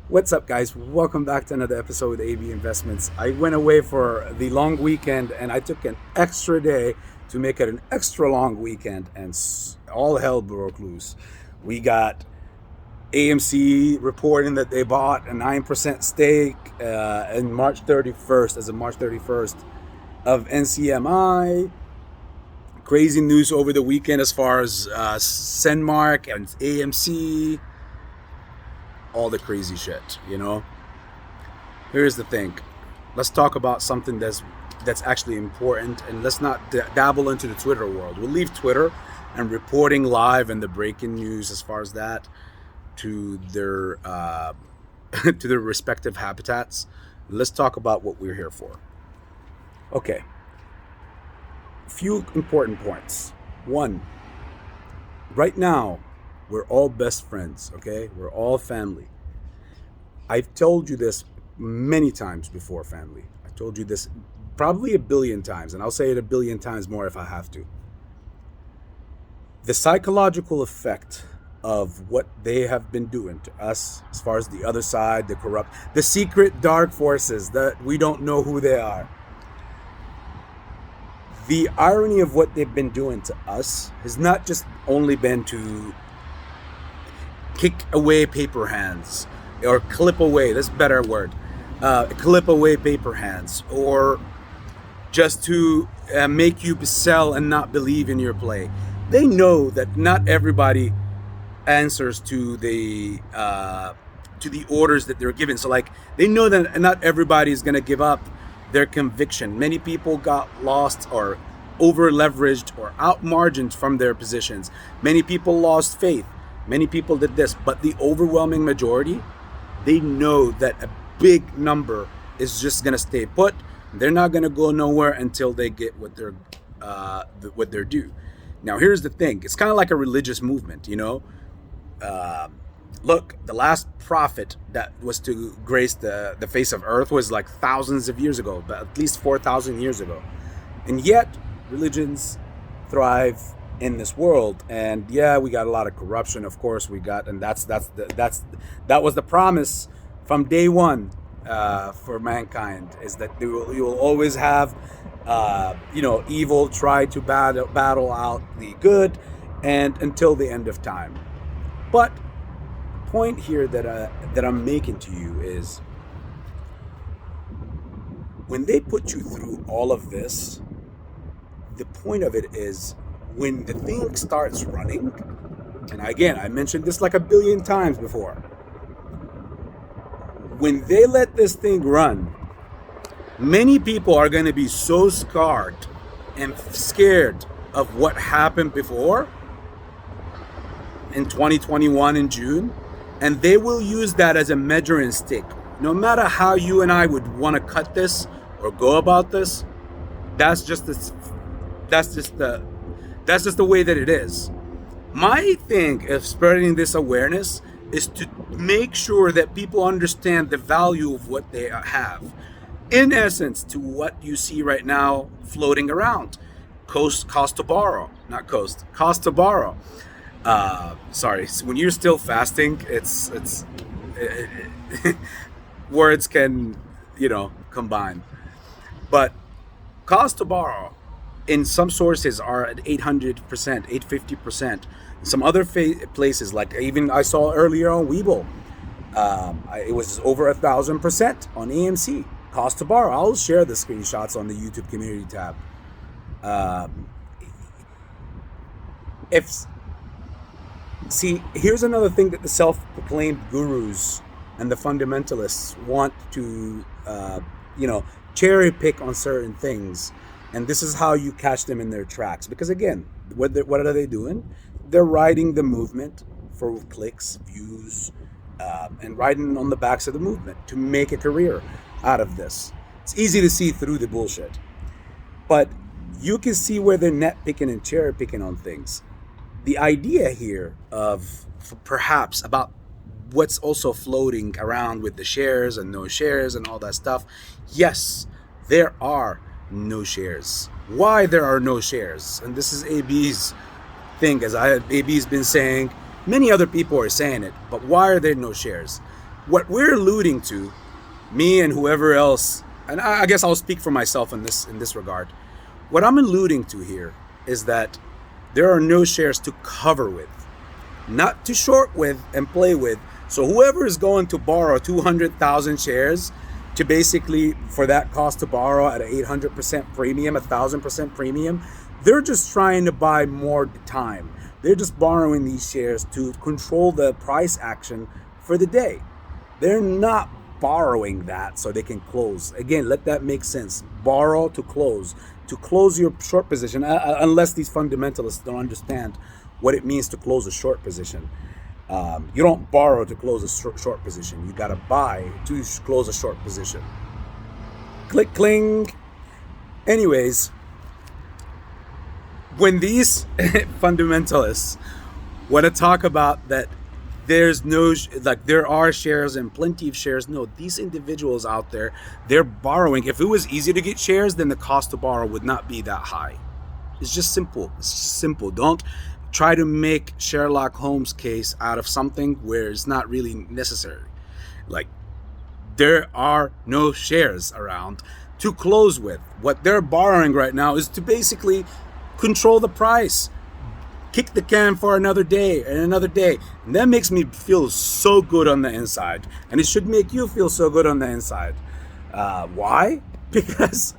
What's up, guys? Welcome back to another episode with AB Investments. I went away for the long weekend and I took an extra day to make it an extra long weekend, and all hell broke loose. We got AMC reporting that they bought a 9% stake in March 31st, as of March 31st, of NCMI. Crazy news over the weekend as far as Senmark and AMC, all the crazy shit. Here's the thing. Let's talk about something that's actually important, and let's not dabble into the Twitter world. We'll leave Twitter and reporting live and the breaking news as far as that to their to their respective habitats. Let's talk about what we're here for. Okay. Few important points. One, right now, we're all best friends, okay? We're all family. I've told you this many times before, family. I told you this probably a billion times, and I'll say it a billion times more if I have to. The psychological effect of what they have been doing to us, as far as the other side, the corrupt, the secret dark forces that we don't know who they are. The irony of what they've been doing to us has not just only been to kick away paper hands or clip away, that's a better word, clip away paper hands, or just to make you sell and not believe in your play. They know that not everybody answers to the orders that they're given. So like, they know that not everybody is going to give up their conviction. Many people got lost or over leveraged or out margined from their positions. Many people lost faith. Many people did this, but the overwhelming majority, they know that a big number is just going to stay put. They're not going to go nowhere until they get what they're due. Now, here's the thing. It's kind of like a religious movement, Look, the last prophet that was to grace the face of earth was like thousands of years ago, but at least 4,000 years ago. And yet, religions thrive in this world. And yeah, we got a lot of corruption, of course we got, and that was the promise from day one for mankind, is that you will always have evil try to battle out the good, and until the end of time. But point here that I'm making to you is, when they put you through all of this, the point of it is, when the thing starts running, and again, I mentioned this like a billion times before, when they let this thing run, many people are going to be so scarred and scared of what happened before in 2021 in June, and they will use that as a measuring stick. No matter how you and I would want to cut this or go about this, that's just the way that it is. My thing of spreading this awareness is to make sure that people understand the value of what they have. In essence, to what you see right now floating around, cost to borrow. Sorry, when you're still fasting, it's words can combine. But cost to borrow in some sources are at 800%, 850%. Some other places, like even I saw earlier on Webull, it was over 1,000% on AMC. Cost to borrow. I'll share the screenshots on the YouTube community tab. Here's another thing that the self-proclaimed gurus and the fundamentalists want to, cherry pick on certain things. And this is how you catch them in their tracks. Because again, what are they doing? They're riding the movement for clicks, views, and riding on the backs of the movement to make a career out of this. It's easy to see through the bullshit. But you can see where they're net picking and cherry picking on things. The idea here of perhaps about what's also floating around with the shares and no shares and all that stuff. Yes, there are no shares. Why there are no shares? And this is AB's thing, as AB's been saying. Many other people are saying it, but why are there no shares? What we're alluding to, me and whoever else, and I guess I'll speak for myself in this regard. What I'm alluding to here is that there are no shares to cover with, not to short with and play with. So whoever is going to borrow 200,000 shares to basically, for that cost to borrow at an 800% premium, 1,000% premium, they're just trying to buy more time. They're just borrowing these shares to control the price action for the day. They're not borrowing that so they can close. Again, let that make sense. Borrow to close your short position, unless these fundamentalists don't understand what it means to close a short position. You don't borrow to close a short position. You got to buy to close a short position. Click, cling. Anyways, when these fundamentalists want to talk about that there's no, like there are shares and plenty of shares. No, these individuals out there, they're borrowing. If it was easy to get shares, then the cost to borrow would not be that high. It's just simple. It's just simple. Don't try to make Sherlock Holmes case out of something where it's not really necessary. Like, there are no shares around to close with. What they're borrowing right now is to basically control the price. Kick the can for another day and another day. And that makes me feel so good on the inside. And it should make you feel so good on the inside. Why? Because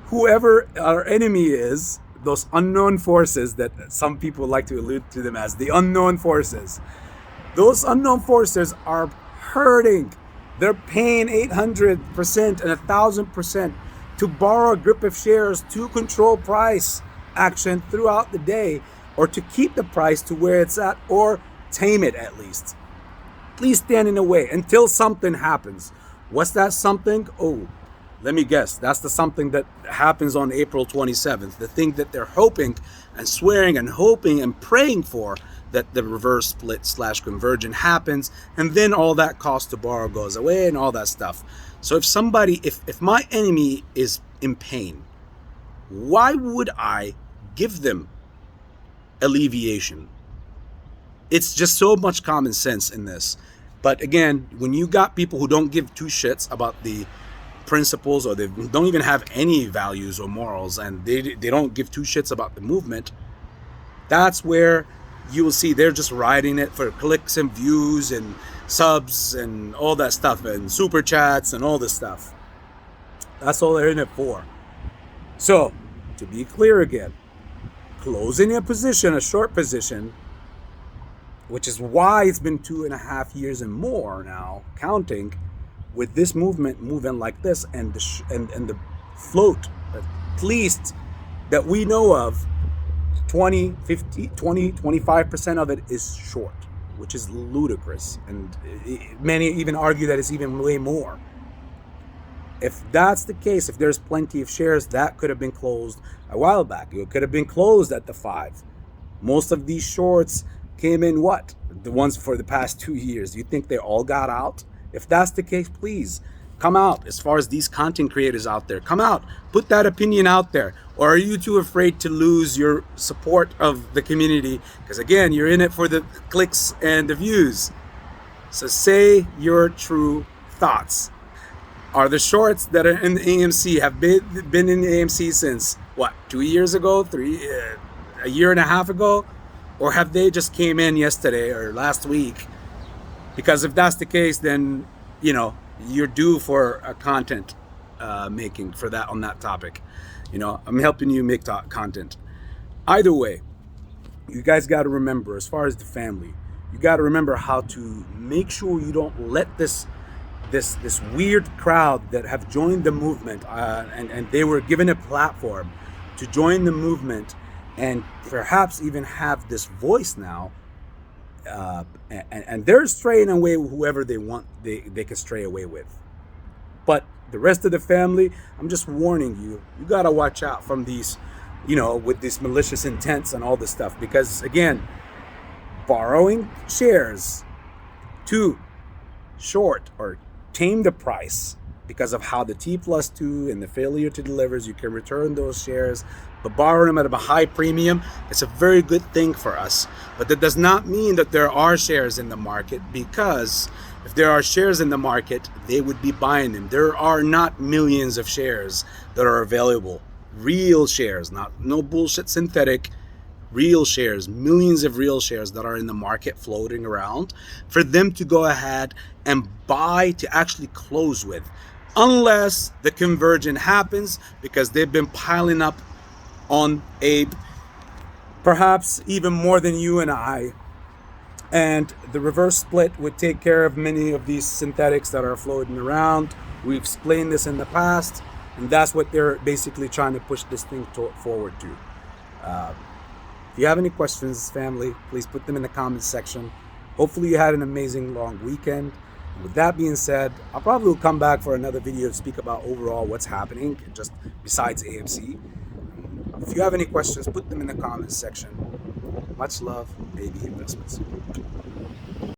whoever our enemy is, those unknown forces that some people like to allude to them as the unknown forces, those unknown forces are hurting. They're paying 800% and 1,000% to borrow a grip of shares to control price action throughout the day, or to keep the price to where it's at, or tame it at least. Please stand in the way until something happens. What's that something? Oh, let me guess. That's the something that happens on April 27th. The thing that they're hoping and swearing and hoping and praying for, that the reverse split / conversion happens, and then all that cost to borrow goes away and all that stuff. So if my enemy is in pain, why would I give them alleviation? It's just so much common sense in this. But again, when you got people who don't give two shits about the principles, or they don't even have any values or morals, and they don't give two shits about the movement, that's where you will see they're just riding it for clicks and views and subs and all that stuff, and super chats and all this stuff. That's all they're in it for. So, to be clear again, closing a position, a short position, which is why it's been 2.5 years and more now, counting, with this movement moving like this, and the float, at least that we know of, 25% of it is short, which is ludicrous. And many even argue that it's even way more. If that's the case, if there's plenty of shares, that could have been closed a while back. It could have been closed at the 5. Most of these shorts came in what? The ones for the past 2 years. You think they all got out? If that's the case, please come out. As far as these content creators out there, come out, put that opinion out there. Or are you too afraid to lose your support of the community? Because again, you're in it for the clicks and the views. So say your true thoughts. Are the shorts that are in the AMC have been in the AMC since what, 2 years ago, a year and a half ago? Or have they just came in yesterday or last week? Because if that's the case, then, you're due for a content making for that on that topic. I'm helping you make content. Either way, you guys got to remember, as far as the family, you got to remember how to make sure you don't let this weird crowd that have joined the movement, and they were given a platform to join the movement and perhaps even have this voice now, and they're straying away with whoever they want, they can stray away with. But the rest of the family, I'm just warning you, you got to watch out from these, with these malicious intents and all this stuff. Because again, borrowing shares to short or tame the price because of how the T+2 and the failure to deliver, you can return those shares, but borrow them at a high premium, it's a very good thing for us. But that does not mean that there are shares in the market, because If there are shares in the market, they would be buying them. There are not millions of shares that are available. Real shares, not no bullshit synthetic, real shares, millions of real shares that are in the market floating around for them to go ahead and buy to actually close with. Unless the conversion happens, because they've been piling up on a perhaps even more than you and I, and the reverse split would take care of many of these synthetics that are floating around. We've explained this in the past, and that's what they're basically trying to push this thing forward to. If you have any questions, family, please put them in the comments section. Hopefully you had an amazing long weekend. And with that being said, I'll probably come back for another video to speak about overall what's happening, just besides AMC. If you have any questions, put them in the comments section. Much love, AB Investments.